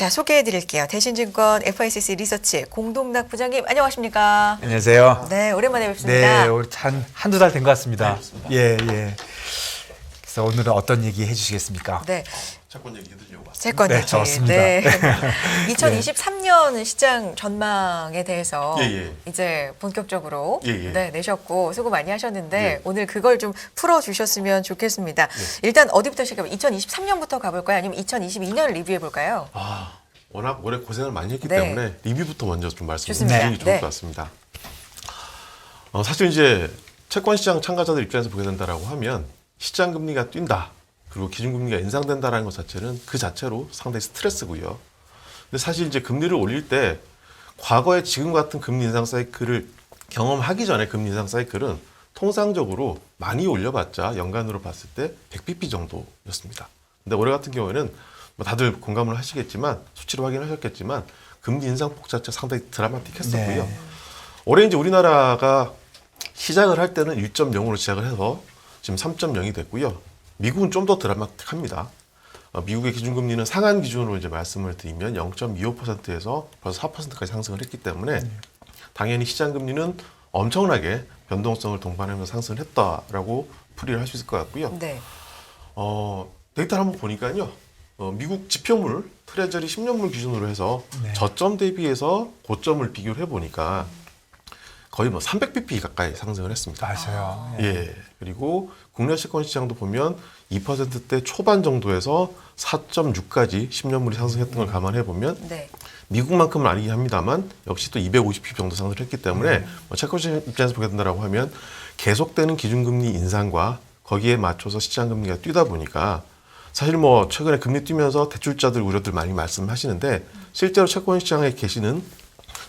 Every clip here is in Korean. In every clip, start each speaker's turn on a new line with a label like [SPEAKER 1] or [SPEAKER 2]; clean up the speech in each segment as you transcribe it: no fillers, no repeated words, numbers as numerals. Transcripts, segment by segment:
[SPEAKER 1] 자, 소개해드릴게요. 대신증권 FICC 리서치 공동락 부장님 안녕하십니까?
[SPEAKER 2] 안녕하세요.
[SPEAKER 1] 네, 오랜만에 뵙습니다.
[SPEAKER 2] 네, 우리 한두 달 된 것 같습니다. 예, 예. 그래서 오늘은 어떤 얘기 해주시겠습니까?
[SPEAKER 1] 네,
[SPEAKER 3] 채권 얘기 해드리려고 왔습니다.
[SPEAKER 1] 채권
[SPEAKER 2] 네,
[SPEAKER 1] 얘기.
[SPEAKER 2] 좋습니다.
[SPEAKER 1] 네. 2023년 시장 전망에 대해서 이제 본격적으로 네, 내셨고 수고 많이 하셨는데 오늘 그걸 좀 풀어주셨으면 좋겠습니다. 일단 어디부터 시작해볼까요? 2023년부터 가볼까요? 아니면 2022년 리뷰해볼까요?
[SPEAKER 3] 워낙 올해 고생을 많이 했기
[SPEAKER 1] 네.
[SPEAKER 3] 때문에 리뷰부터 먼저 좀
[SPEAKER 1] 좋습니다.
[SPEAKER 3] 말씀드리는 게 좋을
[SPEAKER 1] 네.
[SPEAKER 3] 것 같습니다. 사실 이제 채권 시장 참가자들 입장에서 보게 된다라고 하면 시장 금리가 뛴다. 그리고 기준금리가 인상된다라는 것 자체는 그 자체로 상당히 스트레스고요. 근데 사실 이제 금리를 올릴 때 과거에 지금 같은 금리 인상 사이클을 경험하기 전에 금리 인상 사이클은 통상적으로 많이 올려봤자 연간으로 봤을 때 100bp 정도였습니다. 근데 올해 같은 경우에는 뭐 다들 공감을 하시겠지만 수치로 확인하셨겠지만 금리 인상폭 자체가 상당히 드라마틱했었고요.
[SPEAKER 2] 네.
[SPEAKER 3] 올해 이제 우리나라가 시작을 할 때는 1.0으로 시작을 해서 지금 3.0이 됐고요. 미국은 좀 더 드라마틱합니다. 미국의 기준금리는 상한 기준으로 이제 말씀을 드리면 0.25%에서 벌써 4%까지 상승을 했기 때문에 당연히 시장 금리는 엄청나게 변동성을 동반하면서 상승을 했다라고 풀이를 할 수 있을 것 같고요.
[SPEAKER 1] 네.
[SPEAKER 3] 데이터를 한번 보니까요. 미국 지표물 트레저리 10년물 기준으로 해서
[SPEAKER 2] 네.
[SPEAKER 3] 저점 대비해서 고점을 비교를 해보니까 거의 뭐 300bp 가까이 상승을 했습니다.
[SPEAKER 2] 맞아요.
[SPEAKER 3] 예. 그리고 국내 채권 시장도 보면 2%대 초반 정도에서 4.6까지 10년물이 상승했던 걸 감안해 보면
[SPEAKER 1] 네.
[SPEAKER 3] 미국만큼은 아니긴 합니다만 역시 또 250bp 정도 상승을 했기 때문에 채권 시장 입장에서 보게 된다고 하면 계속되는 기준금리 인상과 거기에 맞춰서 시장 금리가 뛰다 보니까 사실 뭐 최근에 금리 뛰면서 대출자들 우려들 많이 말씀하시는데 실제로 채권 시장에 계시는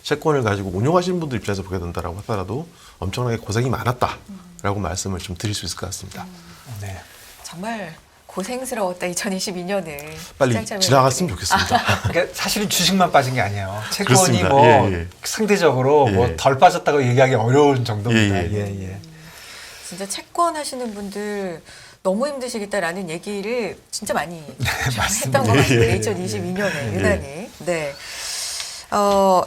[SPEAKER 3] 채권을 가지고 운용하시는 분들 입장에서 보게 된다라고 하더라도 엄청나게 고생이 많았다라고 말씀을 좀 드릴 수 있을 것 같습니다.
[SPEAKER 2] 네.
[SPEAKER 1] 정말 고생스러웠다 2022년을
[SPEAKER 3] 빨리 지나갔으면 좋겠습니다.
[SPEAKER 2] 그러니까 사실은 주식만 빠진 게 아니에요. 채권이
[SPEAKER 3] 그렇습니다.
[SPEAKER 2] 뭐
[SPEAKER 3] 예.
[SPEAKER 2] 상대적으로
[SPEAKER 3] 예.
[SPEAKER 2] 뭐 덜 빠졌다고 얘기하기 어려운 정도입니다.
[SPEAKER 3] 예.
[SPEAKER 2] 예, 예.
[SPEAKER 1] 진짜 채권 하시는 분들 너무 힘드시겠다라는 얘기를 진짜 많이 했던 것 같아요.
[SPEAKER 3] 예.
[SPEAKER 1] 2022년에 유난히. 네.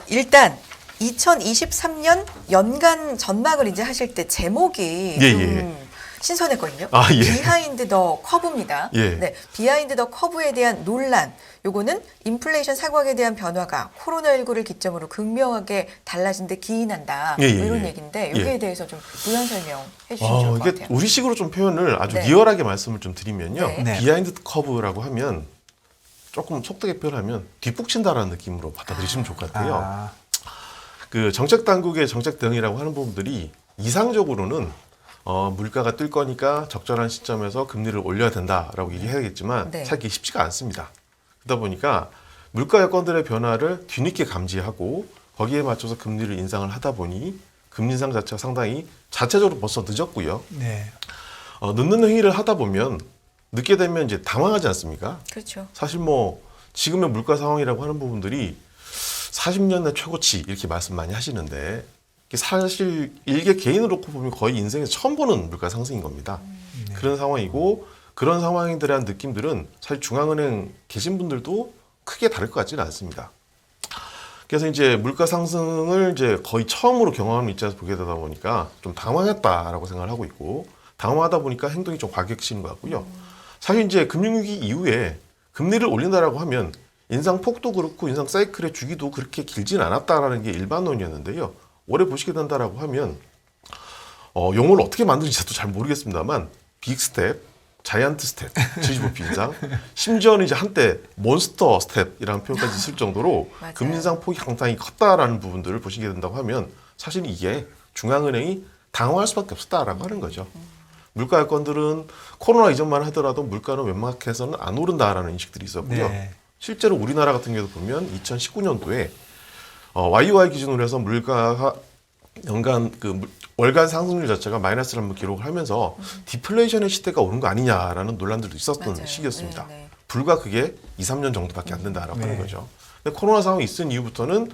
[SPEAKER 1] 일단 2023년 연간 전망을 이제 하실 때 제목이 좀 신선했거든요. 비하인드 더 커브입니다.
[SPEAKER 3] 예.
[SPEAKER 1] 네, 비하인드 더 커브에 대한 논란. 요거는 인플레이션 상황에 대한 변화가 코로나19를 기점으로 극명하게 달라진 데 기인한다. 뭐 이런 얘기인데 여기에 대해서 좀 부연 설명해 주시면 좋을 것
[SPEAKER 3] 이게
[SPEAKER 1] 같아요.
[SPEAKER 3] 우리식으로 좀 표현을 아주
[SPEAKER 1] 네.
[SPEAKER 3] 리얼하게 말씀을 좀 드리면요.
[SPEAKER 1] 네.
[SPEAKER 2] 네.
[SPEAKER 3] 비하인드 커브라고 하면 조금 속되게 표현하면 뒷북친다라는 느낌으로 받아들이시면 좋을 것 같아요. 그 정책 당국의 정책 대응이라고 하는 부분들이 이상적으로는 물가가 뜰 거니까 적절한 시점에서 금리를 올려야 된다라고 얘기해야겠지만
[SPEAKER 1] 네.
[SPEAKER 3] 사실 쉽지가 않습니다. 그러다 보니까 물가 여건들의 변화를 뒤늦게 감지하고 거기에 맞춰서 금리를 인상을 하다 보니 금리 인상 자체가 상당히 자체적으로 벌써 늦었고요.
[SPEAKER 2] 네.
[SPEAKER 3] 늦는 행위를 하다 보면 늦게 되면 이제 당황하지 않습니까?
[SPEAKER 1] 그렇죠.
[SPEAKER 3] 사실 뭐 지금의 물가 상황이라고 하는 부분들이 40년 내 최고치 이렇게 말씀 많이 하시는데 사실 일개 개인으로 놓고 보면 거의 인생에서 처음 보는 물가 상승인 겁니다. 그런 상황이고 그런 상황에 대한 느낌들은 사실 중앙은행 계신 분들도 크게 다를 것 같지는 않습니다. 그래서 이제 물가 상승을 이제 거의 처음으로 경험하는 입장에서 보게 되다 보니까 좀 당황했다라고 생각을 하고 있고 당황하다 보니까 행동이 좀 과격해지는 것 같고요. 사실 이제 금융위기 이후에 금리를 올린다라고 하면 인상 폭도 그렇고 인상 사이클의 주기도 그렇게 길진 않았다라는 게 일반론이었는데요. 올해 보시게 된다라고 하면 용어를 어떻게 만드는지 저도 잘 모르겠습니다만 빅 스텝, 자이언트 스텝, 75p 인상, 심지어는 이제 한때 몬스터 스텝이라는 표현까지 있을 정도로 금리 인상 폭이 상당히 컸다라는 부분들을 보시게 된다고 하면 사실 이게 중앙은행이 당황할 수밖에 없었다라고 하는 거죠. 물가 여건들은 코로나 이전만 하더라도 물가는 웬만하게 해서는 안 오른다라는 인식들이 있었고요.
[SPEAKER 2] 네.
[SPEAKER 3] 실제로 우리나라 같은 경우도 보면 2019년도에 YOY 기준으로 해서 물가가 연간 월간 상승률 자체가 마이너스를 한번 기록을 하면서 디플레이션의 시대가 오는 거 아니냐라는 논란들도 있었던
[SPEAKER 1] 맞아요.
[SPEAKER 3] 시기였습니다.
[SPEAKER 1] 네, 네.
[SPEAKER 3] 불과 그게 2, 3년 정도밖에 안 된다라고 하는 거죠. 근데 코로나 상황이 있은 이후부터는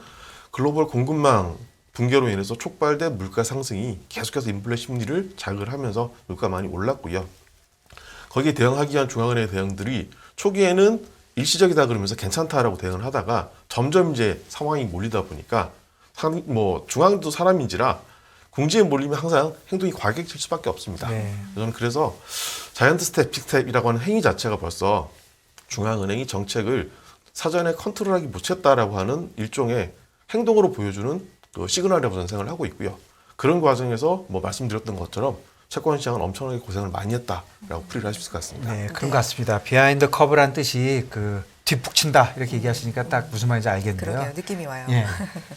[SPEAKER 3] 글로벌 공급망 붕괴로 인해서 촉발된 물가 상승이 계속해서 인플레 심리를 자극을 하면서 물가 많이 올랐고요. 거기에 대응하기 위한 중앙은행의 대응들이 초기에는 일시적이다 그러면서 괜찮다라고 대응을 하다가 점점 이제 상황이 몰리다 보니까 뭐 중앙도 사람인지라 궁지에 몰리면 항상 행동이 과격해질 수밖에 없습니다.
[SPEAKER 2] 네.
[SPEAKER 3] 저는 그래서 자이언트 스텝, 빅스텝이라고 하는 행위 자체가 벌써 중앙은행이 정책을 사전에 컨트롤하기 못했다라고 하는 일종의 행동으로 보여주는 그 시그널이라고 저는 생각을 하고 있고요. 그런 과정에서 뭐 말씀드렸던 것처럼 채권 시장은 엄청나게 고생을 많이 했다라고 풀이를 할 수 있을 것 같습니다.
[SPEAKER 2] 네, 그런 것 같습니다. 비하인드 커브란 뜻이 그 뒷북친다 이렇게 얘기하시니까 딱 무슨 말인지 알겠는데요.
[SPEAKER 1] 그러게요. 느낌이 와요.
[SPEAKER 2] 예,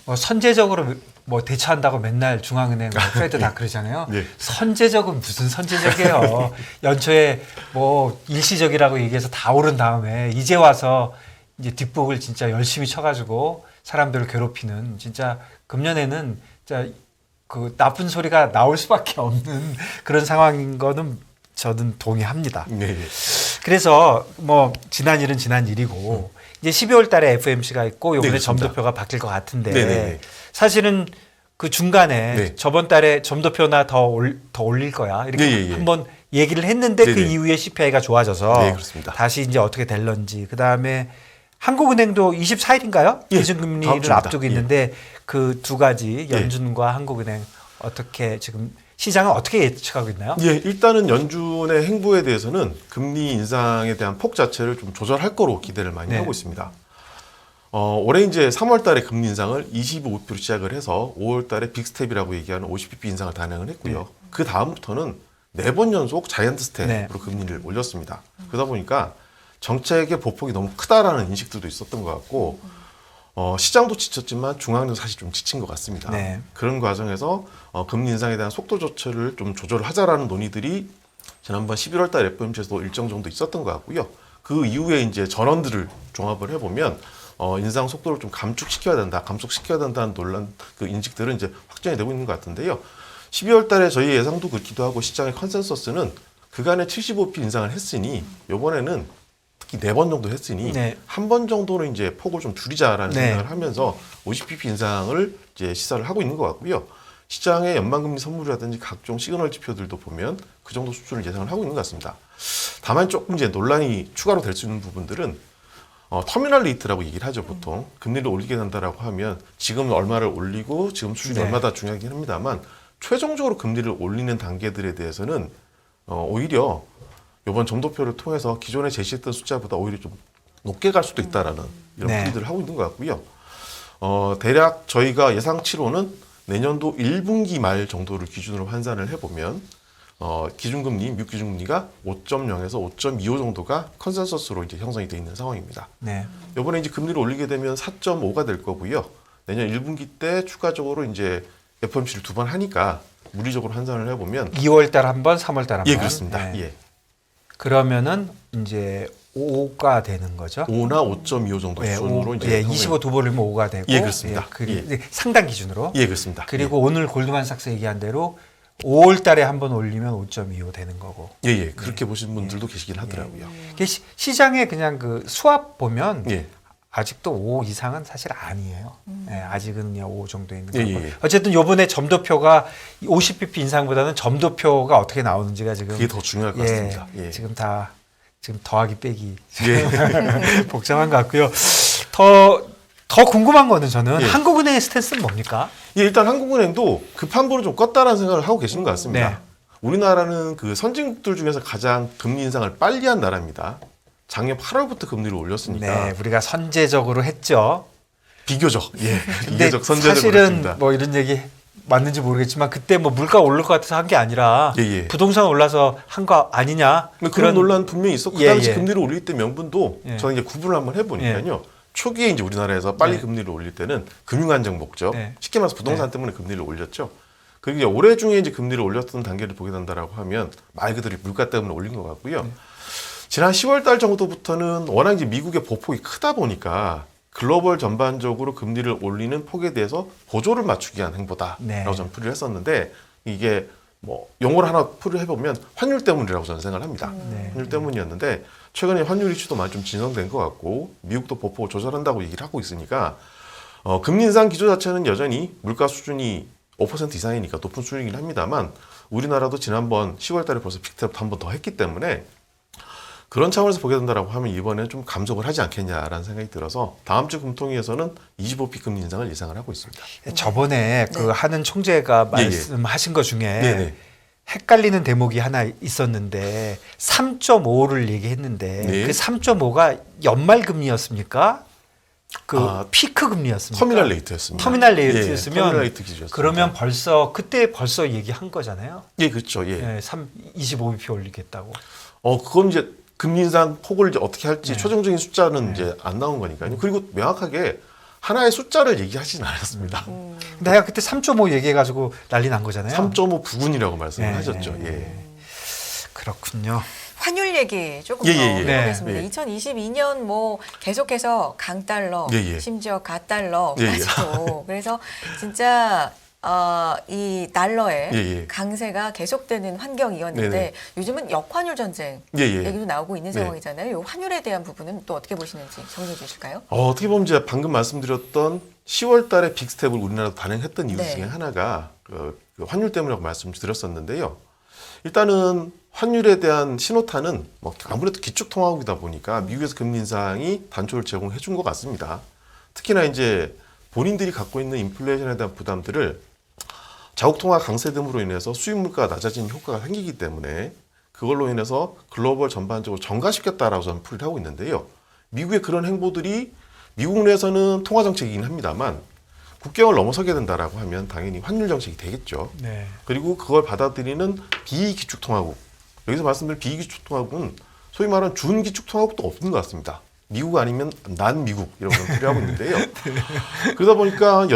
[SPEAKER 2] 뭐 선제적으로 뭐 대처한다고 맨날 중앙은행, 뭐 페드 다 그러잖아요.
[SPEAKER 3] 네.
[SPEAKER 2] 선제적은 무슨 선제적이에요. 연초에 뭐 일시적이라고 얘기해서 다 오른 다음에 이제 와서 이제 뒷북을 진짜 열심히 쳐가지고 사람들을 괴롭히는 진짜 금년에는 진짜 그 나쁜 소리가 나올 수밖에 없는 그런 상황인 거는 저는 동의합니다.
[SPEAKER 3] 네, 네.
[SPEAKER 2] 그래서 뭐 지난 일은 지난 일이고 이제 12월 달에 FOMC가 있고 요번에
[SPEAKER 3] 네, 그렇습니다.
[SPEAKER 2] 점도표가 바뀔 것 같은데
[SPEAKER 3] 네네네.
[SPEAKER 2] 사실은 그 중간에
[SPEAKER 3] 네.
[SPEAKER 2] 저번 달에 점도표나 더 올릴 거야 이렇게
[SPEAKER 3] 예, 예, 예.
[SPEAKER 2] 한번 얘기를 했는데 그
[SPEAKER 3] 네네.
[SPEAKER 2] 이후에 CPI가 좋아져서
[SPEAKER 3] 네, 그렇습니다.
[SPEAKER 2] 다시 이제 어떻게 될런지 그다음에 한국은행도 24일인가요?
[SPEAKER 3] 예, 다음
[SPEAKER 2] 기준금리를
[SPEAKER 3] 주입니다.
[SPEAKER 2] 앞두고 있는데 그 두 가지 연준과 한국은행 어떻게 지금 시장은 어떻게 예측하고 있나요?
[SPEAKER 3] 예, 일단은 연준의 행보에 대해서는 금리 인상에 대한 폭 자체를 좀 조절할 거로 기대를 많이
[SPEAKER 2] 네.
[SPEAKER 3] 하고 있습니다. 올해 이제 3월 달에 금리 인상을 25bp로 시작을 해서 5월 달에 빅스텝이라고 얘기하는 50bp 인상을 단행을 했고요. 그 다음부터는 4번 연속 자이언트 스텝으로
[SPEAKER 2] 네.
[SPEAKER 3] 금리를 올렸습니다. 그러다 보니까 정책의 보폭이 너무 크다라는 인식들도 있었던 것 같고 시장도 지쳤지만 중앙도 사실 좀 지친 것 같습니다.
[SPEAKER 2] 네.
[SPEAKER 3] 그런 과정에서 금리 인상에 대한 속도 조절을 좀 조절을 하자라는 논의들이 지난번 11월 달 FOMC에서도 일정 정도 있었던 것 같고요. 그 이후에 이제 전원들을 종합을 해보면 인상 속도를 좀 감축시켜야 된다, 감속시켜야 된다는 논란, 그 인식들은 이제 확정이 되고 있는 것 같은데요. 12월 달에 저희 예상도 그렇기도 하고 시장의 컨센서스는 그간에 75p 인상을 했으니 이번에는 특히 4번 정도 했으니
[SPEAKER 2] 네.
[SPEAKER 3] 한 번 정도는 이제 폭을 좀 줄이자라는
[SPEAKER 2] 네.
[SPEAKER 3] 생각을 하면서 50pp 인상을 이제 시사를 하고 있는 것 같고요. 시장의 연방금리 선물이라든지 각종 시그널 지표들도 보면 그 정도 수준을 예상을 하고 있는 것 같습니다. 다만 조금 이제 논란이 추가로 될 수 있는 부분들은 터미널 레이트라고 얘기를 하죠, 보통. 금리를 올리게 된다라고 하면 지금 얼마를 올리고 지금 수준이
[SPEAKER 2] 네.
[SPEAKER 3] 얼마다 중요하긴 합니다만 최종적으로 금리를 올리는 단계들에 대해서는 오히려 이번 점도표를 통해서 기존에 제시했던 숫자보다 오히려 좀 높게 갈 수도 있다라는 이런
[SPEAKER 2] 네.
[SPEAKER 3] 풀이들을 하고 있는 것 같고요. 대략 저희가 예상치로는 내년도 1분기 말 정도를 기준으로 환산을 해보면 기준금리, 미국 기준금리가 5.0에서 5.25 정도가 컨센서스로 이제 형성이 되어 있는 상황입니다.
[SPEAKER 2] 네.
[SPEAKER 3] 이번에 이제 금리를 올리게 되면 4.5가 될 거고요. 내년 1분기 때 추가적으로 이제 FOMC를 2번 하니까 물리적으로 환산을 해보면
[SPEAKER 2] 2월 달 한 번, 3월 달 한 번.
[SPEAKER 3] 예, 그렇습니다.
[SPEAKER 2] 네.
[SPEAKER 3] 예.
[SPEAKER 2] 그러면은 이제 5가 되는 거죠.
[SPEAKER 3] 5나 5.25 정도 수준으로 이제
[SPEAKER 2] 25 두 번 올리면 5가 되고
[SPEAKER 3] 예, 그렇습니다.
[SPEAKER 2] 예, 상당 기준으로.
[SPEAKER 3] 예, 그렇습니다.
[SPEAKER 2] 그리고 오늘 골드만삭스 얘기한 대로 5월 달에 한 번 올리면 5.25 되는 거고.
[SPEAKER 3] 예, 예. 그렇게 보신 분들도 계시긴 하더라고요.
[SPEAKER 2] 이게 시장에 그냥 그 수합 보면
[SPEAKER 3] 예.
[SPEAKER 2] 아직도 5 이상은 사실 아니에요. 예, 아직은 그냥 5 정도 있는
[SPEAKER 3] 예,
[SPEAKER 2] 거고.
[SPEAKER 3] 예, 예.
[SPEAKER 2] 어쨌든 요번에 점도표가 50bp 인상보다는 점도표가 어떻게 나오는지가 지금
[SPEAKER 3] 그게 더 중요할 것 같습니다. 예.
[SPEAKER 2] 지금 더하기 빼기
[SPEAKER 3] 예.
[SPEAKER 2] 복잡한 것 같고요. 더 궁금한 거는 저는
[SPEAKER 3] 예.
[SPEAKER 2] 한국은행의 스탠스는 뭡니까?
[SPEAKER 3] 예, 일단 한국은행도 급한 불을 좀 껐다라는 생각을 하고 계시는 것 같습니다.
[SPEAKER 2] 네.
[SPEAKER 3] 우리나라는 그 선진국들 중에서 가장 금리 인상을 빨리 한 나라입니다. 작년 8월부터 금리를 올렸으니까
[SPEAKER 2] 네, 우리가 선제적으로 했죠.
[SPEAKER 3] 비교적, 예,
[SPEAKER 2] 근데
[SPEAKER 3] 비교적 선제적으로
[SPEAKER 2] 사실은
[SPEAKER 3] 했습니다.
[SPEAKER 2] 뭐 이런 얘기 맞는지 모르겠지만 그때 뭐 물가 오를 것 같아서 한 게 아니라
[SPEAKER 3] 예, 예.
[SPEAKER 2] 부동산 올라서 한 거 아니냐
[SPEAKER 3] 그런 논란 분명히 있었고
[SPEAKER 2] 예,
[SPEAKER 3] 그 당시
[SPEAKER 2] 예.
[SPEAKER 3] 금리를 올릴 때 명분도
[SPEAKER 2] 예.
[SPEAKER 3] 저는 이제 구분을 한번 해보니까요. 초기에 이제 우리나라에서 빨리
[SPEAKER 2] 네.
[SPEAKER 3] 금리를 올릴 때는 금융안정 목적,
[SPEAKER 2] 네.
[SPEAKER 3] 쉽게 말해서 부동산 때문에 금리를 올렸죠. 그리고 이제 올해 중에 이제 금리를 올렸던 단계를 보게 된다라고 하면 말 그대로 물가 때문에 올린 것 같고요. 지난 10월 달 정도부터는 워낙 이제 미국의 보폭이 크다 보니까 글로벌 전반적으로 금리를 올리는 폭에 대해서 보조를 맞추기 위한 행보다라고
[SPEAKER 2] 네.
[SPEAKER 3] 저는 풀이를 했었는데 이게 뭐 용어를 하나 풀이를 해보면 환율 때문이라고 저는 생각을 합니다.
[SPEAKER 2] 네.
[SPEAKER 3] 환율 때문이었는데 최근에 환율 이슈도 많이 좀 진정된 것 같고 미국도 보폭을 조절한다고 얘기를 하고 있으니까 금리 인상 기조 자체는 여전히 물가 수준이 5% 이상이니까 높은 수준이긴 합니다만 우리나라도 지난번 10월 달에 벌써 빅스텝 한 번 더 했기 때문에 그런 차원에서 보게 된다라고 하면 이번에 좀 감속을 하지 않겠냐라는 생각이 들어서 다음 주 금통위에서는 25비 금리 인상을 예상을 하고 있습니다.
[SPEAKER 2] 저번에 그 하는 총재가
[SPEAKER 3] 예, 예.
[SPEAKER 2] 말씀하신 것 중에
[SPEAKER 3] 네네.
[SPEAKER 2] 헷갈리는 대목이 하나 있었는데 3.5를 얘기했는데
[SPEAKER 3] 네.
[SPEAKER 2] 그 3.5가 연말 금리였습니까? 그 피크 금리였습니까?
[SPEAKER 3] 터미널 레이트였습니다.
[SPEAKER 2] 터미널 레이트였으면
[SPEAKER 3] 터미널 레이트 기준이었습니다.
[SPEAKER 2] 그러면 그때 벌써 얘기한 거잖아요.
[SPEAKER 3] 예, 그렇죠. 예.
[SPEAKER 2] 네, 25bp 올리겠다고.
[SPEAKER 3] 그건 이제 금리 인상 폭을 이제 어떻게 할지
[SPEAKER 2] 네.
[SPEAKER 3] 최종적인 숫자는 이제 안 나온 거니까요. 그리고 명확하게 하나의 숫자를 얘기하지는 않았습니다.
[SPEAKER 2] 근데 내가 그때 3.5 얘기해가지고 난리 난 거잖아요.
[SPEAKER 3] 3.5 부근이라고 말씀을
[SPEAKER 2] 네.
[SPEAKER 3] 하셨죠. 예.
[SPEAKER 2] 그렇군요.
[SPEAKER 1] 환율 얘기 조금
[SPEAKER 3] 예,
[SPEAKER 1] 더
[SPEAKER 3] 예, 예.
[SPEAKER 1] 해보겠습니다.
[SPEAKER 3] 네.
[SPEAKER 1] 2022년 뭐 계속해서 강달러,
[SPEAKER 3] 예, 예.
[SPEAKER 1] 심지어
[SPEAKER 3] 예, 예.
[SPEAKER 1] 갓달러까지도 그래서 진짜 이 달러의
[SPEAKER 3] 예, 예.
[SPEAKER 1] 강세가 계속되는 환경이었는데
[SPEAKER 3] 네네.
[SPEAKER 1] 요즘은 역환율 전쟁
[SPEAKER 3] 예, 예.
[SPEAKER 1] 얘기도 나오고 있는
[SPEAKER 3] 네.
[SPEAKER 1] 상황이잖아요. 이 환율에 대한 부분은 또 어떻게 보시는지 정리해 주실까요?
[SPEAKER 3] 어떻게 보면 이제 방금 말씀드렸던 10월 달에 빅스텝을 우리나라도 단행했던 이유
[SPEAKER 1] 네.
[SPEAKER 3] 중에 하나가 그 환율 때문이라고 말씀드렸었는데요. 일단은 환율에 대한 신호탄은 뭐 아무래도 기축통화국이다 보니까 미국에서 금리 인상이 단초를 제공해 준 것 같습니다. 특히나 이제 본인들이 갖고 있는 인플레이션에 대한 부담들을 자국통화 강세됨으로 인해서 수입 물가가 낮아지는 효과가 생기기 때문에 그걸로 인해서 글로벌 전반적으로 정가시켰다라고 저는 풀이를 하고 있는데요. 미국의 그런 행보들이 미국 내에서는 통화 정책이긴 합니다만 국경을 넘어서게 된다라고 하면 당연히 환율 정책이 되겠죠.
[SPEAKER 2] 네.
[SPEAKER 3] 그리고 그걸 받아들이는 비기축통화국, 여기서 말씀드린 비기축통화국은 소위 말하는 준기축통화국도 없는 것 같습니다. 미국 아니면 난 미국 이런 걸 풀이하고 있는데요. 그러다 보니까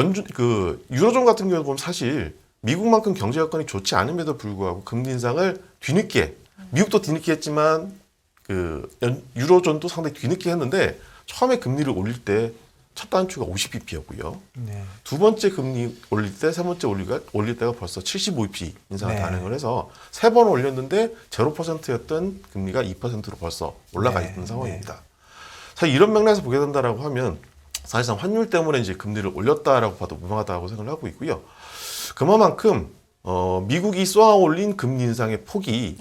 [SPEAKER 3] 유로존 같은 경우는 보면 사실 미국만큼 경제 여건이 좋지 않음에도 불구하고 금리 인상을 뒤늦게, 미국도 뒤늦게 했지만 유로존도 상당히 뒤늦게 했는데 처음에 금리를 올릴 때 첫 단추가 50bp였고요.
[SPEAKER 2] 네.
[SPEAKER 3] 두 번째 금리 올릴 때, 세 번째 올릴 때가 벌써 75bp 인상을
[SPEAKER 2] 네.
[SPEAKER 3] 단행을 해서 세 번 올렸는데 0%였던 금리가 2%로 벌써 올라가
[SPEAKER 2] 네.
[SPEAKER 3] 있는 상황입니다. 사실 이런 맥락에서 보게 된다라고 하면 사실상 환율 때문에 이제 금리를 올렸다라고 봐도 무방하다고 생각을 하고 있고요. 그만큼 미국이 쏘아 올린 금리 인상의 폭이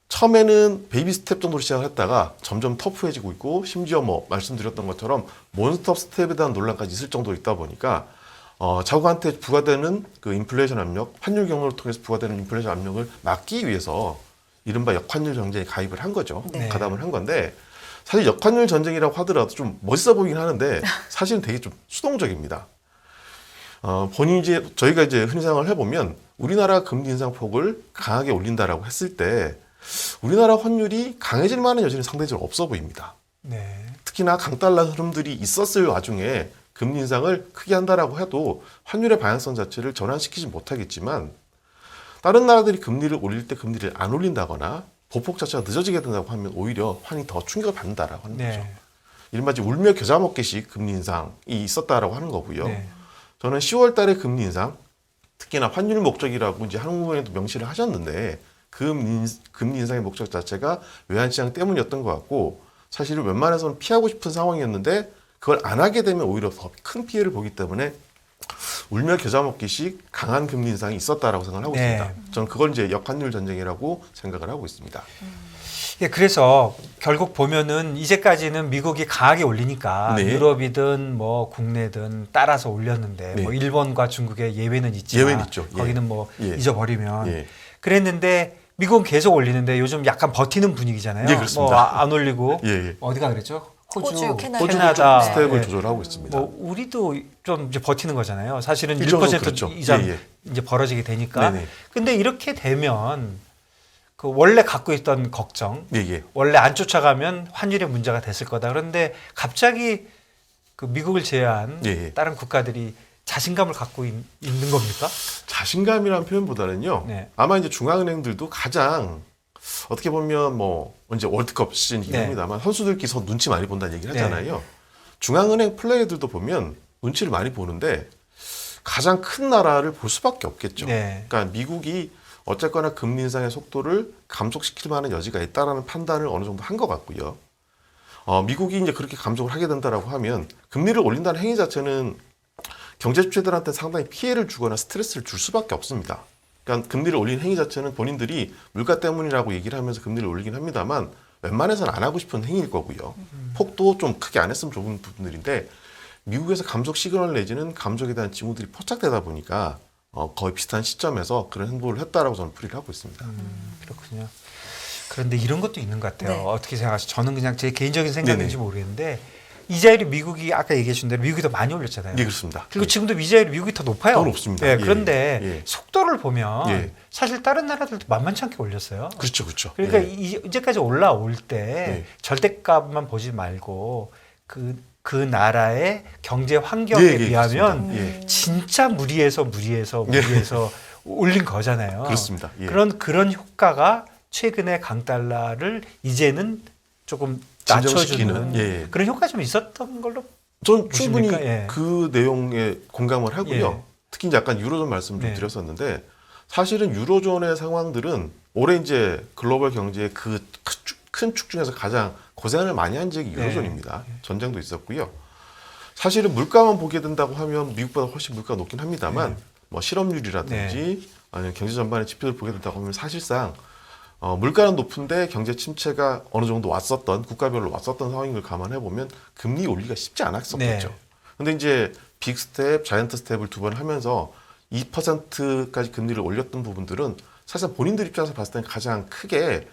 [SPEAKER 3] 처음에는 베이비 스텝 정도로 시작을 했다가 점점 터프해지고 있고 심지어 뭐 말씀드렸던 것처럼 몬스터 스텝에 대한 논란까지 있을 정도로 있다 보니까 자국한테 부과되는 그 인플레이션 압력, 환율 경로를 통해서 부과되는 인플레이션 압력을 막기 위해서 이른바 역환율 전쟁에 가입을 한 거죠.
[SPEAKER 1] 네.
[SPEAKER 3] 가담을 한 건데 사실 역환율 전쟁이라고 하더라도 좀 멋있어 보이긴 하는데 사실은 되게 좀 수동적입니다. 저희가 이제 흔히 생각을 해보면 우리나라 금리 인상 폭을 강하게 올린다라고 했을 때 우리나라 환율이 강해질 만한 여지는 상대적으로 없어 보입니다.
[SPEAKER 2] 네.
[SPEAKER 3] 특히나 강달러 흐름들이 있었을 와중에 금리 인상을 크게 한다라고 해도 환율의 방향성 자체를 전환시키지 못하겠지만 다른 나라들이 금리를 올릴 때 금리를 안 올린다거나 보폭 자체가 늦어지게 된다고 하면 오히려 환이 더 충격을 받는다라고 하는 거죠.
[SPEAKER 2] 네.
[SPEAKER 3] 이른바 울며 겨자 먹기식 금리 인상이 있었다라고 하는 거고요.
[SPEAKER 2] 네.
[SPEAKER 3] 저는 10월 달에 금리 인상, 특히나 환율 목적이라고 이제 한국은행도 명시를 하셨는데 금리 인상의 목적 자체가 외환시장 때문이었던 것 같고 사실은 웬만해서는 피하고 싶은 상황이었는데 그걸 안 하게 되면 오히려 더 큰 피해를 보기 때문에 울며 겨자 먹기식 강한 금리 인상이 있었다라고 생각을 하고
[SPEAKER 2] 네.
[SPEAKER 3] 있습니다. 저는 그걸 이제 역환율 전쟁이라고 생각을 하고 있습니다.
[SPEAKER 2] 예, 그래서 결국 보면은 이제까지는 미국이 강하게 올리니까
[SPEAKER 3] 네.
[SPEAKER 2] 유럽이든 뭐 국내든 따라서 올렸는데
[SPEAKER 3] 네.
[SPEAKER 2] 뭐 일본과 중국의 예외는 있지만
[SPEAKER 3] 예외는 있죠. 예.
[SPEAKER 2] 거기는 뭐
[SPEAKER 3] 예.
[SPEAKER 2] 잊어버리면
[SPEAKER 3] 예.
[SPEAKER 2] 그랬는데 미국은 계속 올리는데 요즘 약간 버티는 분위기잖아요.
[SPEAKER 3] 예, 그렇습니다.
[SPEAKER 2] 뭐 안 올리고
[SPEAKER 3] 예, 예.
[SPEAKER 2] 어디가 그랬죠?
[SPEAKER 1] 호주, 캐나다.
[SPEAKER 3] 호주도 좀
[SPEAKER 2] 캐나다.
[SPEAKER 3] 스텝을
[SPEAKER 2] 예.
[SPEAKER 3] 조절하고 있습니다.
[SPEAKER 2] 뭐 우리도 좀 이제 버티는 거잖아요. 사실은
[SPEAKER 3] 일정도
[SPEAKER 2] 1%
[SPEAKER 3] 그렇죠.
[SPEAKER 2] 이상
[SPEAKER 3] 예, 예.
[SPEAKER 2] 이제 벌어지게 되니까.
[SPEAKER 3] 네네.
[SPEAKER 2] 근데 이렇게 되면 그 원래 갖고 있던 걱정,
[SPEAKER 3] 예, 예.
[SPEAKER 2] 원래 안 쫓아가면 환율의 문제가 됐을 거다. 그런데 갑자기 그 미국을 제외한
[SPEAKER 3] 예, 예.
[SPEAKER 2] 다른 국가들이 자신감을 갖고 있는 겁니까?
[SPEAKER 3] 자신감이라는 표현보다는요.
[SPEAKER 2] 네.
[SPEAKER 3] 아마 이제 중앙은행들도 가장 어떻게 보면 뭐 이제 월드컵 시즌이긴
[SPEAKER 2] 네.
[SPEAKER 3] 합니다만 선수들끼리 눈치 많이 본다는 얘기를
[SPEAKER 2] 네.
[SPEAKER 3] 하잖아요. 중앙은행 플레이어들도 보면 눈치를 많이 보는데 가장 큰 나라를 볼 수밖에 없겠죠.
[SPEAKER 2] 네.
[SPEAKER 3] 그러니까 미국이 어쨌거나 금리 인상의 속도를 감속시킬 만한 여지가 있다라는 판단을 어느 정도 한 것 같고요. 미국이 이제 그렇게 감속을 하게 된다라고 하면 금리를 올린다는 행위 자체는 경제 주체들한테 상당히 피해를 주거나 스트레스를 줄 수밖에 없습니다. 그러니까 금리를 올린 행위 자체는 본인들이 물가 때문이라고 얘기를 하면서 금리를 올리긴 합니다만 웬만해서는 안 하고 싶은 행위일 거고요. 폭도 좀 크게 안 했으면 좋은 부분들인데 미국에서 감속 시그널 내지는 감속에 대한 징후들이 포착되다 보니까 거의 비슷한 시점에서 그런 행보를 했다라고 저는 풀이를 하고 있습니다.
[SPEAKER 2] 그렇군요. 그런데 이런 것도 있는 것 같아요.
[SPEAKER 1] 네.
[SPEAKER 2] 어떻게 생각하세요? 저는 그냥 제 개인적인 생각인지
[SPEAKER 3] 네네.
[SPEAKER 2] 모르겠는데 이자율이 미국이 아까 얘기해 주신 대로 미국이 더 많이 올렸잖아요.
[SPEAKER 3] 예, 그렇습니다.
[SPEAKER 2] 그리고 지금도 이자율이 미국이 더 높아요.
[SPEAKER 3] 더 높습니다.
[SPEAKER 2] 예,
[SPEAKER 3] 예,
[SPEAKER 2] 그런데
[SPEAKER 3] 예.
[SPEAKER 2] 속도를 보면
[SPEAKER 3] 예.
[SPEAKER 2] 사실 다른 나라들도 만만치 않게 올렸어요.
[SPEAKER 3] 그렇죠, 그렇죠.
[SPEAKER 2] 그러니까
[SPEAKER 3] 예.
[SPEAKER 2] 이제까지 올라올 때
[SPEAKER 3] 예.
[SPEAKER 2] 절대값만 보지 말고 그 나라의 경제 환경에
[SPEAKER 3] 예, 예,
[SPEAKER 2] 비하면
[SPEAKER 3] 그렇습니다. 예.
[SPEAKER 2] 진짜 무리해서 올린 거잖아요.
[SPEAKER 3] 그렇습니다. 예.
[SPEAKER 2] 그런 효과가 최근에 강달러를 이제는 조금
[SPEAKER 3] 진정시키는,
[SPEAKER 2] 낮춰주는
[SPEAKER 3] 예.
[SPEAKER 2] 그런 효과 좀 있었던 걸로
[SPEAKER 3] 전 충분히
[SPEAKER 2] 보십니까? 예.
[SPEAKER 3] 그 내용에 공감을 하고요.
[SPEAKER 2] 예.
[SPEAKER 3] 특히 이제 약간 유로존 말씀 좀
[SPEAKER 2] 네.
[SPEAKER 3] 드렸었는데 사실은 유로존의 상황들은 올해 이제 글로벌 경제의 그 큰 축 중에서 가장 고생을 많이 한 지역이 유로존입니다. 전쟁도 있었고요. 사실은 물가만 보게 된다고 하면 미국보다 훨씬 물가가 높긴 합니다만 뭐 실업률이라든지 아니면 경제 전반의 지표를 보게 된다고 하면 사실상 물가는 높은데 경제 침체가 어느 정도 왔었던 국가별로 왔었던 상황인 걸 감안해 보면 금리 올리기가 쉽지 않았었겠죠.
[SPEAKER 2] 네.
[SPEAKER 3] 근데 이제 빅 스텝, 자이언트 스텝을 두 번 하면서 2%까지 금리를 올렸던 부분들은 사실 본인들 입장에서 봤을 때는 가장 크게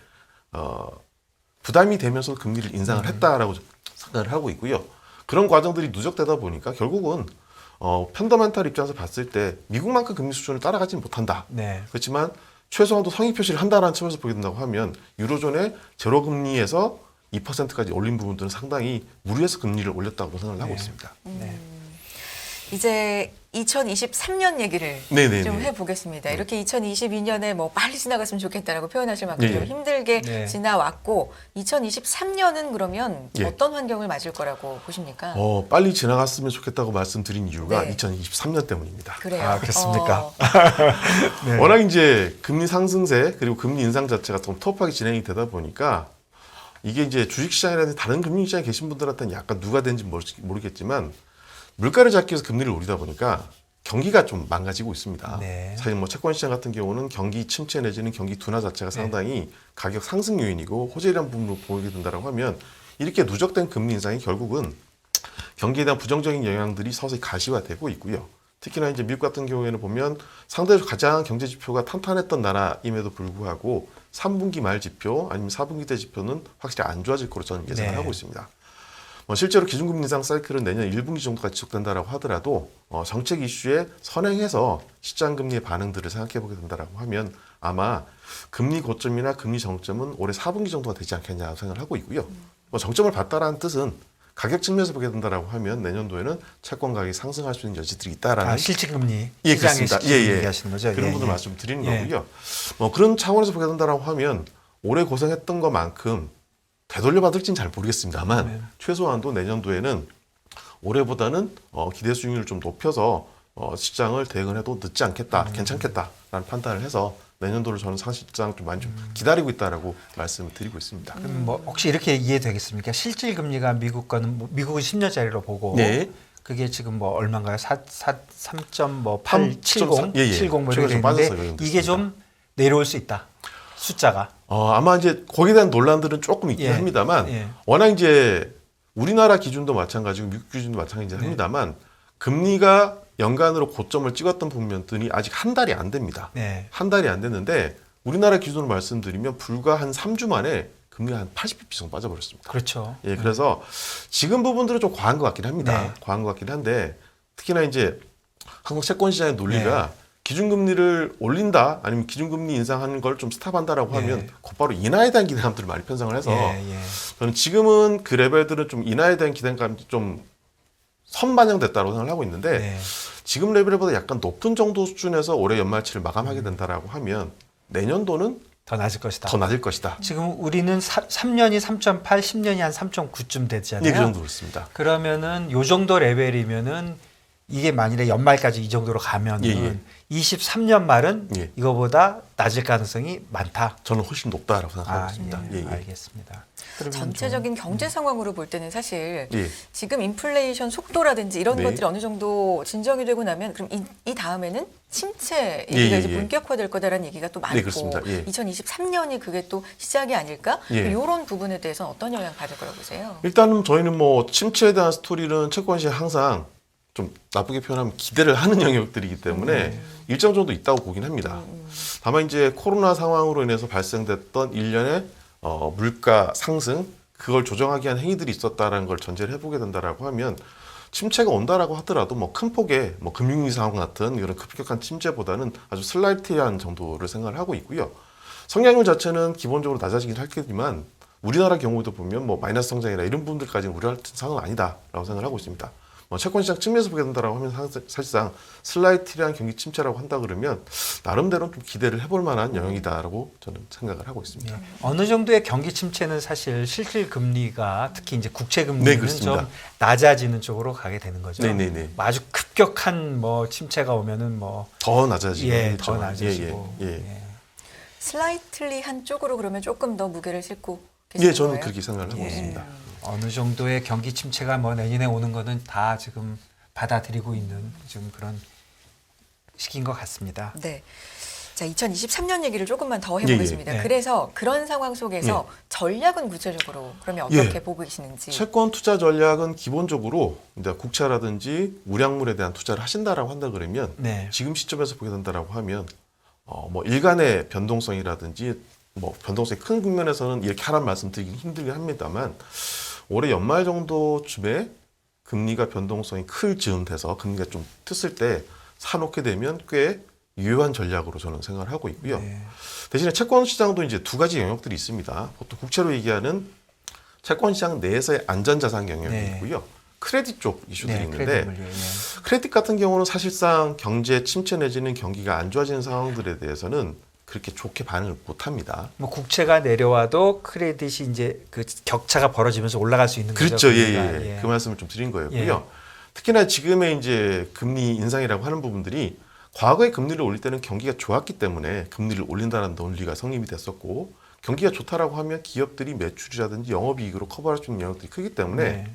[SPEAKER 3] 부담이 되면서 금리를 인상을 했다라고 생각을 하고 있고요. 그런 과정들이 누적되다 보니까 결국은 펀더멘탈 입장에서 봤을 때 미국만큼 금리 수준을 따라가지는 못한다.
[SPEAKER 2] 네.
[SPEAKER 3] 그렇지만 최소한도 성의 표시를 한다라는 측면에서 보게 된다고 하면 유로존의 제로 금리에서 2%까지 올린 부분들은 상당히 무리해서 금리를 올렸다고 생각을 하고 있습니다.
[SPEAKER 2] 네.
[SPEAKER 1] 이제 2023년 얘기를
[SPEAKER 3] 네네네.
[SPEAKER 1] 좀 해보겠습니다. 이렇게 2022년에 뭐 빨리 지나갔으면 좋겠다라고 표현하실 만큼 좀
[SPEAKER 3] 네.
[SPEAKER 1] 힘들게
[SPEAKER 2] 네.
[SPEAKER 1] 지나왔고 2023년은 그러면
[SPEAKER 3] 예.
[SPEAKER 1] 어떤 환경을 맞을 거라고 보십니까?
[SPEAKER 3] 빨리 지나갔으면 좋겠다고 말씀드린 이유가
[SPEAKER 1] 네.
[SPEAKER 3] 2023년 때문입니다.
[SPEAKER 1] 그래요.
[SPEAKER 2] 아, 그렇습니까? 네.
[SPEAKER 3] 워낙 이제 금리 상승세 그리고 금리 인상 자체가 좀 터프하게 진행이 되다 보니까 이게 이제 주식시장이라든지 다른 금융시장에 계신 분들한테는 약간 누가 되는지 모르겠지만 물가를 잡기 위해서 금리를 올리다 보니까 경기가 좀 망가지고 있습니다.
[SPEAKER 2] 네.
[SPEAKER 3] 사실 뭐 채권시장 같은 경우는 경기 침체 내지는 경기 둔화 자체가 상당히 가격 상승 요인이고 호재이란 부분으로 보이게 된다고 하면 이렇게 누적된 금리 인상이 결국은 경기에 대한 부정적인 영향들이 서서히 가시화되고 있고요. 특히나 이제 미국 같은 경우에는 보면 상대적으로 가장 경제 지표가 탄탄했던 나라임에도 불구하고 3분기 말 지표 아니면 4분기 때 지표는 확실히 안 좋아질 거로 저는 예상을
[SPEAKER 2] 네.
[SPEAKER 3] 하고 있습니다. 실제로 기준금리 인상 사이클은 내년 1분기 정도까지 지속된다라고 하더라도 정책 이슈에 선행해서 시장 금리의 반응들을 생각해 보게 된다라고 하면 아마 금리 고점이나 금리 정점은 올해 4분기 정도가 되지 않겠냐 생각을 하고 있고요. 정점을 봤다라는 뜻은 가격 측면에서 보게 된다라고 하면 내년도에는 채권 가격이 상승할 수 있는 여지들이 있다라는
[SPEAKER 2] 실질금리
[SPEAKER 3] 예,
[SPEAKER 2] 시장의
[SPEAKER 3] 그렇습니다.
[SPEAKER 2] 실질금리
[SPEAKER 3] 예.
[SPEAKER 2] 얘기하시는 거죠?
[SPEAKER 3] 그런
[SPEAKER 2] 예,
[SPEAKER 3] 부분을
[SPEAKER 2] 예.
[SPEAKER 3] 말씀드리는
[SPEAKER 2] 예.
[SPEAKER 3] 거고요. 그런 차원에서 보게 된다라고 하면 올해 고생했던 것만큼 되돌려받을지는 잘 모르겠습니다만
[SPEAKER 2] 네.
[SPEAKER 3] 최소한도 내년도에는 올해보다는 기대 수익률을 좀 높여서 시장을 대응해도 늦지 않겠다, 괜찮겠다라는 판단을 해서 내년도를 저는 상시장 좀 많이 좀 기다리고 있다라고 말씀을 드리고 있습니다.
[SPEAKER 2] 그럼 뭐 혹시 이렇게 이해되겠습니까? 실질금리가 미국은 10년짜리로 보고
[SPEAKER 3] 네.
[SPEAKER 2] 그게 지금 뭐 얼마인가요? 3.870
[SPEAKER 3] 3.4 예, 예.
[SPEAKER 2] 70 뭐
[SPEAKER 3] 최근에
[SPEAKER 2] 이렇게
[SPEAKER 3] 좀 빠져서
[SPEAKER 2] 되는데
[SPEAKER 3] 영향이
[SPEAKER 2] 이게
[SPEAKER 3] 됐습니다.
[SPEAKER 2] 좀 내려올 수 있다. 숫자가.
[SPEAKER 3] 아마 이제 거기에 대한 논란들은 조금 있긴
[SPEAKER 2] 예.
[SPEAKER 3] 합니다만
[SPEAKER 2] 예.
[SPEAKER 3] 워낙 이제 우리나라 기준도 마찬가지고 미국 기준도 마찬가지긴 합니다만 금리가 연간으로 고점을 찍었던 국면들이 아직 한 달이 안 됩니다.
[SPEAKER 2] 네.
[SPEAKER 3] 한 달이 안 됐는데 우리나라 기준으로 말씀드리면 불과 한 3주 만에 금리가 한 80bp 정도 빠져버렸습니다.
[SPEAKER 2] 그렇죠.
[SPEAKER 3] 예, 그래서 지금 부분들은 좀 과한 것 같긴 합니다.
[SPEAKER 2] 네.
[SPEAKER 3] 과한 것 같긴 한데 특히나 이제 한국 채권 시장의 논리가
[SPEAKER 2] 네.
[SPEAKER 3] 기준금리를 올린다 아니면 기준금리 인상하는 걸 좀 스탑한다라고
[SPEAKER 2] 네.
[SPEAKER 3] 하면 곧바로 인하에 대한 기대감들을 많이 편성을 해서
[SPEAKER 2] 예.
[SPEAKER 3] 저는 지금은 그 레벨들은 좀 인하에 대한 기대감이 좀 선반영됐다고 생각을 하고 있는데
[SPEAKER 2] 네.
[SPEAKER 3] 지금 레벨보다 약간 높은 정도 수준에서 올해 연말치를 마감하게 된다라고 하면 내년도는
[SPEAKER 2] 더 낮을 것이다.
[SPEAKER 3] 더 낮을 것이다.
[SPEAKER 2] 지금 우리는 3년이 3.8, 10년이 한 3.9쯤 됐잖아요.
[SPEAKER 3] 예, 그 정도 그렇습니다.
[SPEAKER 2] 그러면은 요 정도 레벨이면은 이게 만일에 연말까지 이 정도로 가면은
[SPEAKER 3] 예, 예.
[SPEAKER 2] 23년 말은
[SPEAKER 3] 예.
[SPEAKER 2] 이거보다 낮을 가능성이 많다.
[SPEAKER 3] 저는 훨씬 높다라고 생각하고 있습니다.
[SPEAKER 2] 예.
[SPEAKER 3] 예, 예.
[SPEAKER 2] 알겠습니다. 그러면
[SPEAKER 1] 전체적인 경제 상황으로 볼 때는 사실
[SPEAKER 3] 예.
[SPEAKER 1] 지금 인플레이션 속도라든지 이런
[SPEAKER 3] 네.
[SPEAKER 1] 것들이 어느 정도 진정이 되고 나면 그럼 이 다음에는 침체 얘기가
[SPEAKER 3] 예,
[SPEAKER 1] 이제
[SPEAKER 3] 예.
[SPEAKER 1] 본격화될 거다라는 얘기가 또 많고
[SPEAKER 3] 그렇습니다. 예.
[SPEAKER 1] 2023년이 그게 또 시작이 아닐까?
[SPEAKER 3] 예.
[SPEAKER 1] 이런 부분에 대해서는 어떤 영향 받을 거라고 보세요?
[SPEAKER 3] 일단은 저희는 뭐 침체에 대한 스토리는 채권 시장에 항상 좀 나쁘게 표현하면 기대를 하는 영역들이기 때문에 일정 정도 있다고 보긴 합니다. 다만 이제 코로나 상황으로 인해서 발생됐던 일련의 물가 상승, 그걸 조정하기 위한 행위들이 있었다라는 걸 전제를 해보게 된다라고 하면 침체가 온다라고 하더라도 뭐 큰 폭의 뭐 금융위 상황 같은 이런 급격한 침체보다는 아주 슬라이트한 정도를 생각을 하고 있고요. 성장률 자체는 기본적으로 낮아지긴 할 테지만 우리나라 경우도 보면 뭐 마이너스 성장이나 이런 부분들까지는 우려할 상황은 아니다라고 생각을 하고 있습니다. 채권 시장 측면에서 보게 된다라고 하면 사실상 슬라이트한 경기 침체라고 한다 그러면 나름대로 좀 기대를 해볼 만한 영역이다라고 저는 생각을 하고 있습니다.
[SPEAKER 2] 어느 정도의 경기 침체는 사실 실질 금리가 특히 이제 국채
[SPEAKER 3] 네,
[SPEAKER 2] 금리는
[SPEAKER 3] 그렇습니다.
[SPEAKER 2] 좀 낮아지는 쪽으로 가게 되는 거죠.
[SPEAKER 3] 네네네.
[SPEAKER 2] 아주 급격한 뭐 침체가 오면은 뭐
[SPEAKER 3] 더 낮아지고
[SPEAKER 2] 더 낮아지고.
[SPEAKER 3] 예.
[SPEAKER 1] 슬라이틀리 한쪽으로 그러면 조금 더 무게를 싣고
[SPEAKER 3] 예,
[SPEAKER 1] 계신
[SPEAKER 3] 저는
[SPEAKER 1] 거예요?
[SPEAKER 3] 그렇게 생각을 하고
[SPEAKER 2] 예.
[SPEAKER 3] 있습니다.
[SPEAKER 2] 어느 정도의 경기 침체가 뭐 내년에 오는 거는 다 지금 받아들이고 있는 지금 그런 시기인 것 같습니다.
[SPEAKER 1] 네. 자, 2023년 얘기를 조금만 더 해보겠습니다.
[SPEAKER 2] 예, 예.
[SPEAKER 1] 그래서 그런 상황 속에서 전략은 구체적으로 그러면
[SPEAKER 3] 예.
[SPEAKER 1] 어떻게 보고 계시는지.
[SPEAKER 3] 채권 투자 전략은 기본적으로 이제 국채라든지 우량물에 대한 투자를 하신다라고 한다 그러면
[SPEAKER 2] 네.
[SPEAKER 3] 지금 시점에서 보게 된다라고 하면 뭐 일간의 변동성이라든지 뭐 변동성이 큰 국면에서는 이렇게 하란 말씀드리긴 힘들긴 합니다만 올해 연말 정도쯤에 금리가 변동성이 클 즈음 돼서 금리가 좀 텄을 때 사놓게 되면 꽤 유효한 전략으로 저는 생각을 하고 있고요.
[SPEAKER 2] 네.
[SPEAKER 3] 대신에 채권 시장도 이제 두 가지 영역들이 있습니다. 보통 국채로 얘기하는 채권 시장 내에서의 안전자산 영역이
[SPEAKER 2] 네.
[SPEAKER 3] 있고요. 크레딧 쪽 이슈들이
[SPEAKER 2] 네,
[SPEAKER 3] 있는데
[SPEAKER 2] 크레딧 물류, 예.
[SPEAKER 3] 크레딧 같은 경우는 사실상 경제 침체 내지는 경기가 안 좋아지는 상황들에 대해서는 그렇게 좋게 반응을 못합니다.
[SPEAKER 2] 뭐 국채가 내려와도 크레딧이 이제 그 격차가 벌어지면서 올라갈 수 있는 거죠.
[SPEAKER 3] 그렇죠.
[SPEAKER 2] 금리가.
[SPEAKER 3] 예. 그 말씀을 좀 드린 거였고요.
[SPEAKER 2] 예.
[SPEAKER 3] 특히나 지금의 이제 금리 인상이라고 하는 부분들이 과거에 금리를 올릴 때는 경기가 좋았기 때문에 금리를 올린다는 논리가 성립이 됐었고 경기가 좋다라고 하면 기업들이 매출이라든지 영업이익으로 커버할 수 있는 영역들이 크기 때문에
[SPEAKER 2] 네.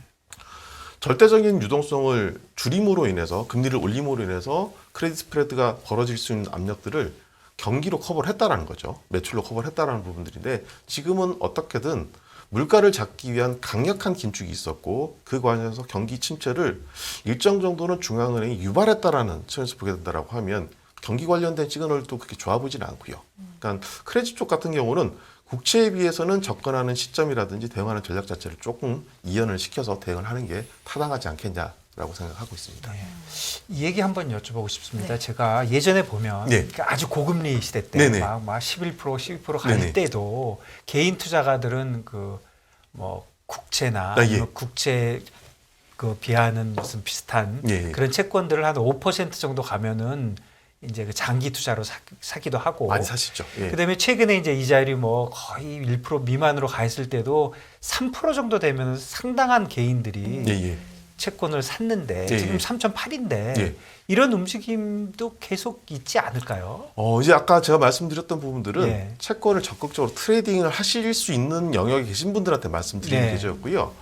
[SPEAKER 3] 절대적인 유동성을 줄임으로 인해서 금리를 올림으로 인해서 크레딧 스프레드가 벌어질 수 있는 압력들을 경기로 커버를 했다라는 거죠. 매출로 커버를 했다라는 부분들인데 지금은 어떻게든 물가를 잡기 위한 강력한 긴축이 있었고 그 과정에서 경기 침체를 일정 정도는 중앙은행이 유발했다라는 측면에서 보게 된다라고 하면 경기 관련된 시그널도 그렇게 좋아 보지는 않고요. 그러니까 크레딧 쪽 같은 경우는 국채에 비해서는 접근하는 시점이라든지 대응하는 전략 자체를 조금 이연을 시켜서 대응을 하는 게 타당하지 않겠냐라고 생각하고 있습니다.
[SPEAKER 2] 네. 이 얘기 한번 여쭤보고 싶습니다.
[SPEAKER 1] 네.
[SPEAKER 2] 제가 예전에 보면
[SPEAKER 3] 네.
[SPEAKER 2] 아주 고금리 시대 때
[SPEAKER 3] 네네.
[SPEAKER 2] 막 11%, 12%갈
[SPEAKER 3] 네네.
[SPEAKER 2] 때도 개인 투자가들은 그 뭐 국채나
[SPEAKER 3] 예.
[SPEAKER 2] 아니면 국채 그 비하는 무슨 비슷한
[SPEAKER 3] 예.
[SPEAKER 2] 그런 채권들을 한 5% 정도 가면은 이제 그 장기 투자로 사기도 하고
[SPEAKER 3] 많이 사시죠. 예.
[SPEAKER 2] 그다음에 최근에 이제 이자율이 뭐 거의 1% 미만으로 가 있을 때도 3% 정도 되면 상당한 개인들이
[SPEAKER 3] 예.
[SPEAKER 2] 채권을 샀는데
[SPEAKER 3] 예.
[SPEAKER 2] 지금 3.8인데
[SPEAKER 3] 예.
[SPEAKER 2] 이런 움직임도 계속 있지 않을까요?
[SPEAKER 3] 이제 아까 제가 말씀드렸던 부분들은
[SPEAKER 2] 예.
[SPEAKER 3] 채권을 적극적으로 트레이딩을 하실 수 있는 영역에 계신 분들한테 말씀드리는
[SPEAKER 2] 네.
[SPEAKER 3] 계좌였고요.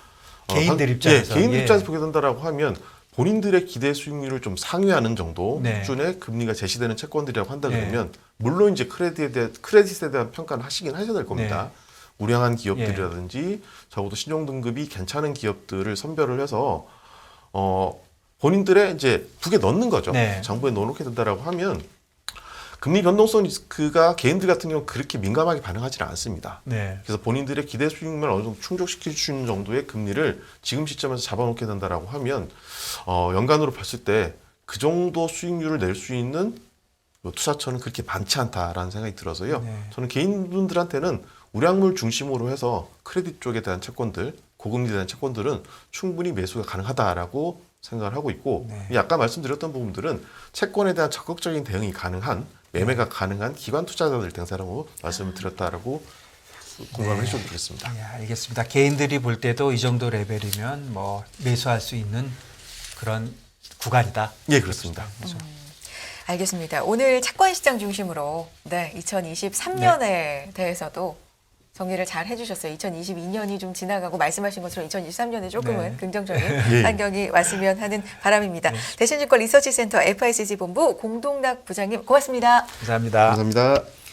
[SPEAKER 2] 개인들 입장에서.
[SPEAKER 3] 개인들
[SPEAKER 2] 예.
[SPEAKER 3] 입장에서 보게 된다라고 하면 본인들의 기대 수익률을 좀 상회하는 정도
[SPEAKER 2] 네.
[SPEAKER 3] 수준의 금리가 제시되는 채권들이라고 한다
[SPEAKER 2] 네.
[SPEAKER 3] 그러면 물론 이제 크레딧에 대한 평가는 하시긴 하셔야 될 겁니다. 우량한 기업들이라든지 적어도 신용 등급이 괜찮은 기업들을 선별을 해서 본인들의 이제 북에 넣는 거죠.
[SPEAKER 2] 네.
[SPEAKER 3] 정부에 넣어놓게 된다라고 하면 금리 변동성 리스크가 개인들 같은 경우 그렇게 민감하게 반응하지는 않습니다.
[SPEAKER 2] 네.
[SPEAKER 3] 그래서 본인들의 기대 수익률을 어느 정도 충족시킬 수 있는 정도의 금리를 지금 시점에서 잡아놓게 된다라고 하면 연간으로 봤을 때 그 정도 수익률을 낼 수 있는 투자처는 그렇게 많지 않다라는 생각이 들어서요.
[SPEAKER 2] 네.
[SPEAKER 3] 저는 개인분들한테는 우량물 중심으로 해서 크레딧 쪽에 대한 채권들, 고금리에 대한 채권들은 충분히 매수가 가능하다라고 생각을 하고 있고
[SPEAKER 2] 네.
[SPEAKER 3] 아까 말씀드렸던 부분들은 채권에 대한 적극적인 대응이 가능한 매매가 가능한 기관 투자자들 등사라고 말씀을 드렸다라고 공감을 해주셔도 되겠습니다.
[SPEAKER 2] 예, 알겠습니다. 개인들이 볼 때도 이 정도 레벨이면 뭐 매수할 수 있는 그런 구간이다.
[SPEAKER 3] 예, 그렇습니다.
[SPEAKER 2] 그렇죠.
[SPEAKER 1] 알겠습니다. 오늘 채권 시장 중심으로 2023년에 대해서도 정리를 잘 해주셨어요. 2022년이 좀 지나가고 말씀하신 것처럼 2023년에 조금은 긍정적인 환경이 왔으면 하는 바람입니다. 대신증권 리서치센터 FICC 본부 공동락 부장님 고맙습니다.
[SPEAKER 2] 감사합니다.
[SPEAKER 3] 감사합니다.